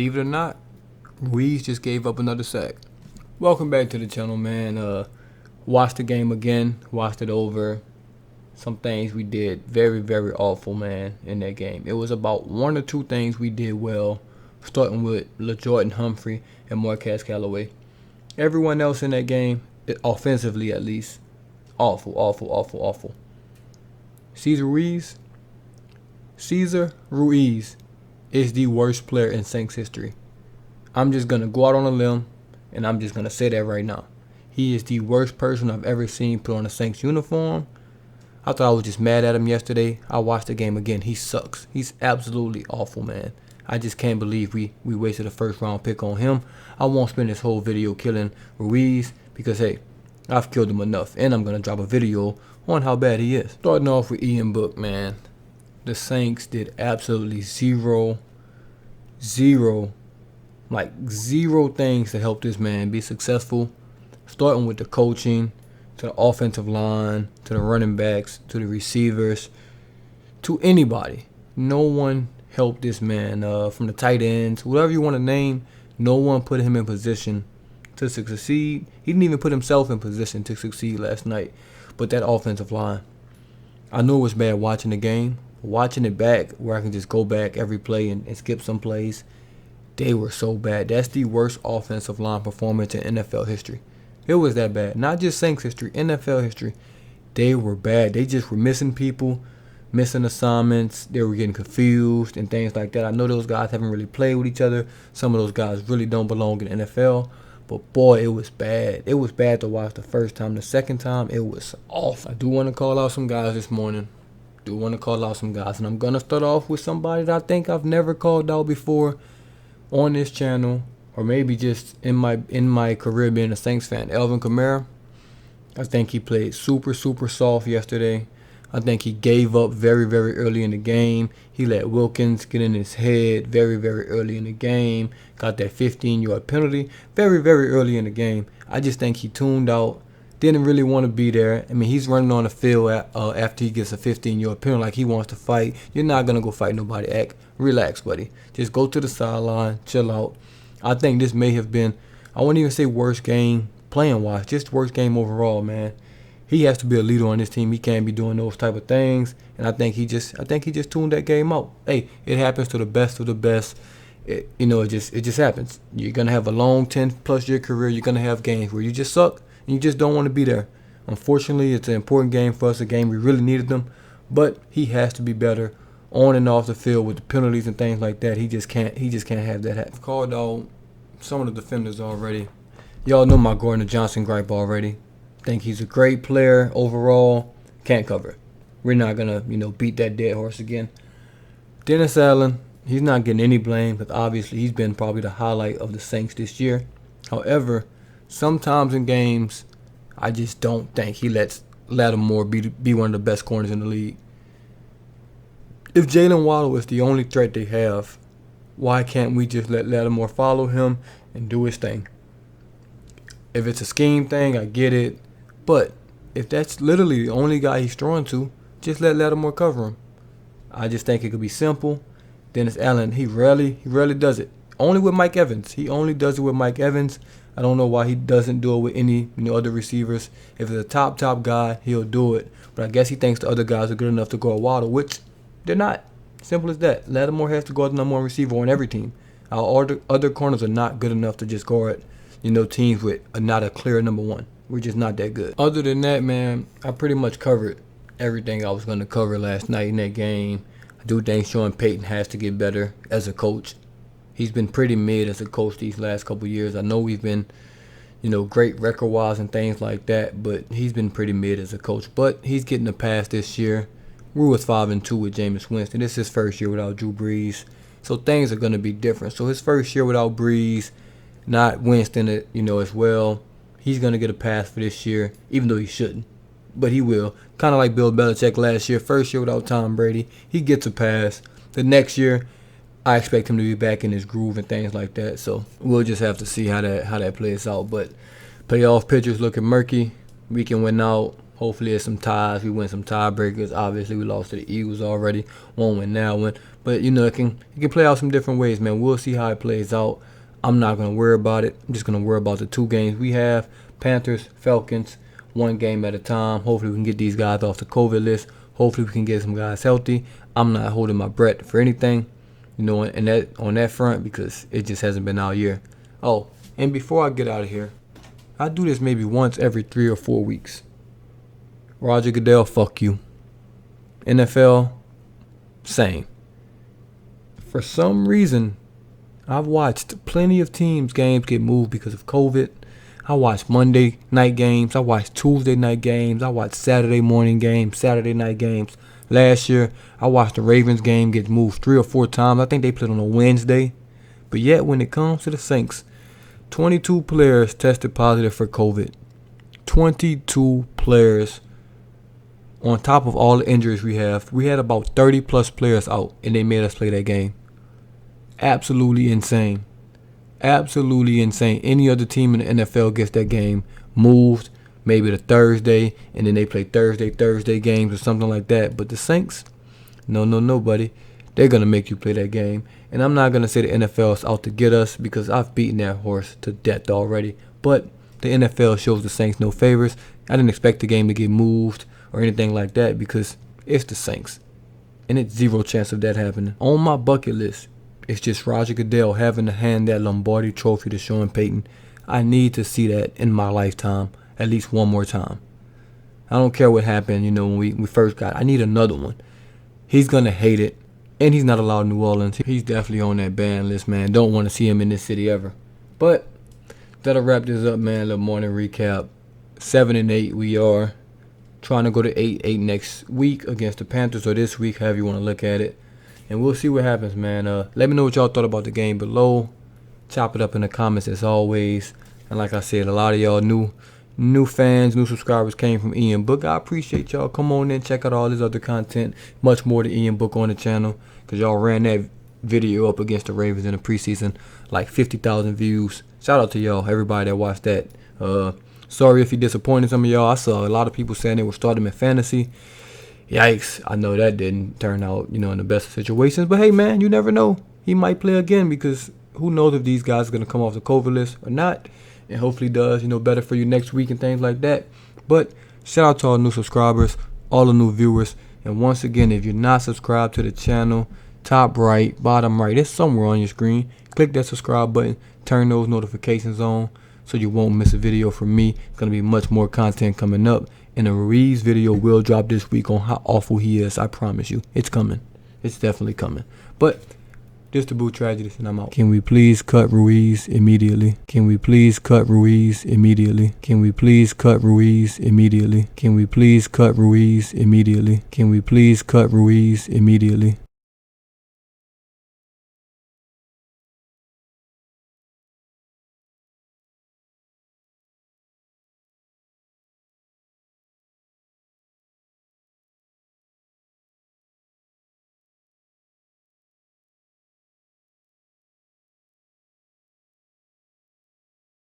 Believe it or not, Ruiz just gave up another sack. Welcome back to the channel, man. Watched the game again, watched it over. Some things we did very, very awful, man, in that game. It was about one or two things we did well, starting with LaJordan Humphrey and Marquez Callaway. Everyone else in that game, offensively at least, awful, awful, awful, awful. Cesar Ruiz is the worst player in Saints history. I'm just going to go out on a limb, and I'm just going to say that right now. He is the worst person I've ever seen put on a Saints uniform. I thought I was just mad at him yesterday. I watched the game again. He sucks. He's absolutely awful, man. I just can't believe we wasted a first-round pick on him. I won't spend this whole video killing Ruiz because, hey, I've killed him enough. And I'm going to drop a video on how bad he is. Starting off with Ian Book, man. The Saints did absolutely zero things to help this man be successful. Starting with the coaching, to the offensive line, to the running backs, to the receivers, to anybody. No one helped this man, from the tight ends, whatever you want to name. No one put him in position to succeed. He didn't even put himself in position to succeed last night. But that offensive line, I know it was bad watching the game. Watching it back, where I can just go back every play and skip some plays, they were so bad. That's the worst offensive line performance in NFL history. It was that bad. Not just Saints history, NFL history. They were bad. They just were missing people, missing assignments. They were getting confused and things like that. I know those guys haven't really played with each other. Some of those guys really don't belong in the NFL. But boy, it was bad. It was bad to watch the first time. The second time, it was awful. I do want to call out some guys this morning. And I'm going to start off with somebody that I think I've never called out before on this channel, or maybe just in my career being a Saints fan. Alvin Kamara. I think he played super soft yesterday. I think he gave up very, very early in the game. He let Wilkins get in his head very, very early in the game. Got that 15-yard penalty very, very early in the game. I just think he tuned out. Didn't really want to be there. I mean, he's running on the field after he gets a 15-yard penalty like he wants to fight. You're not going to go fight nobody. Relax, buddy. Just go to the sideline, chill out. I think this may have been, I wouldn't even say worst game playing-wise, just worst game overall, man. He has to be a leader on this team. He can't be doing those type of things. And I think he just tuned that game out. Hey, it happens to the best of the best. It just happens. You're going to have a long 10-plus year career. You're going to have games where you just suck. And you just don't want to be there. Unfortunately, it's an important game for us, a game we really needed them. But he has to be better on and off the field with the penalties and things like that. He just can't have that happen. I've called out some of the defenders already. Y'all know my Gardner Johnson gripe already. Think he's a great player overall. Can't cover. We're not gonna, beat that dead horse again. Dennis Allen, he's not getting any blame because obviously he's been probably the highlight of the Saints this year. However, sometimes in games, I just don't think he lets Lattimore be one of the best corners in the league. If Jalen Waddle is the only threat they have, why can't we just let Lattimore follow him and do his thing? If it's a scheme thing, I get it. But if that's literally the only guy he's throwing to, just let Lattimore cover him. I just think it could be simple. Dennis Allen, he rarely does it. Only with Mike Evans. He only does it with Mike Evans. I don't know why he doesn't do it with any other receivers. If it's a top guy, he'll do it. But I guess he thinks the other guys are good enough to guard Waddle, which they're not. Simple as that. Lattimore has to guard the number one receiver on every team. Our other corners are not good enough to just guard, teams with not a clear number one. We're just not that good. Other than that, man, I pretty much covered everything I was going to cover last night in that game. I do think Sean Payton has to get better as a coach. He's been pretty mid as a coach these last couple of years. I know we've been, great record-wise and things like that, but he's been pretty mid as a coach. But he's getting a pass this year. Rue was 5-2 with Jameis Winston. This is his first year without Drew Brees. So things are going to be different. So his first year without Brees, not Winston, as well, he's going to get a pass for this year, even though he shouldn't. But he will. Kind of like Bill Belichick last year. First year without Tom Brady, he gets a pass. The next year, I expect him to be back in his groove and things like that. So we'll just have to see how that plays out. But playoff pictures looking murky. We can win out. Hopefully there's some ties. We win some tiebreakers. Obviously we lost to the Eagles already. Won't win that one. But it can play out some different ways, man. We'll see how it plays out. I'm not gonna worry about it. I'm just gonna worry about the 2 games we have: Panthers, Falcons, 1 game at a time. Hopefully we can get these guys off the COVID list. Hopefully we can get some guys healthy. I'm not holding my breath for anything, on that front, because it just hasn't been our year. Oh, and before I get out of here, I do this maybe once every 3 or 4 weeks. Roger Goodell, fuck you. NFL, same. For some reason, I've watched plenty of teams' games get moved because of COVID. I watched Monday night games. I watched Tuesday night games. I watched Saturday morning games, Saturday night games. Last year, I watched the Ravens game get moved 3 or 4 times. I think they played on a Wednesday. But yet, when it comes to the Saints, 22 players tested positive for COVID. 22 players. On top of all the injuries we have, we had about 30 plus players out, and they made us play that game. Absolutely insane. Absolutely insane. Any other team in the NFL gets that game moved, maybe the Thursday, and then they play Thursday games or something like that. But the Saints, no, buddy. They're going to make you play that game. And I'm not going to say the NFL is out to get us, because I've beaten that horse to death already. But the NFL shows the Saints no favors. I didn't expect the game to get moved or anything like that, because it's the Saints. And it's 0 chance of that happening. On my bucket list, it's just Roger Goodell having to hand that Lombardi trophy to Sean Payton. I need to see that in my lifetime at least one more time. I don't care what happened, when we first got it. I need another one. He's going to hate it, and he's not allowed in New Orleans. He's definitely on that ban list, man. Don't want to see him in this city ever. But that'll wrap this up, man. A little morning recap. 7-8 we are. Trying to go to 8-8 next week against the Panthers, or this week, however you want to look at it. And we'll see what happens, man. Let me know what y'all thought about the game below. Chop it up in the comments as always. And like I said, a lot of y'all new fans, new subscribers came from Ian Book. I appreciate y'all. Come on in, check out all this other content. Much more to Ian Book on the channel, because y'all ran that video up against the Ravens in the preseason, like 50,000 views. Shout out to y'all, everybody that watched that. Sorry if you disappointed some of y'all. I saw a lot of people saying they would start him in fantasy. Yikes. I know that didn't turn out, in the best of situations. But hey, man, you never know. He might play again, because who knows if these guys are going to come off the COVID list or not. And hopefully does, better for you next week and things like that. But shout out to all new subscribers, all the new viewers. And once again, if you're not subscribed to the channel, top right, bottom right, it's somewhere on your screen. Click that subscribe button. Turn those notifications on so you won't miss a video from me. It's going to be much more content coming up. And a Ruiz video will drop this week on how awful he is. I promise you. It's coming. It's definitely coming. But this the Boo Tragedy, and I'm out. Can we please cut Ruiz immediately? Can we please cut Ruiz immediately? Can we please cut Ruiz immediately? Can we please cut Ruiz immediately? Can we please cut Ruiz immediately?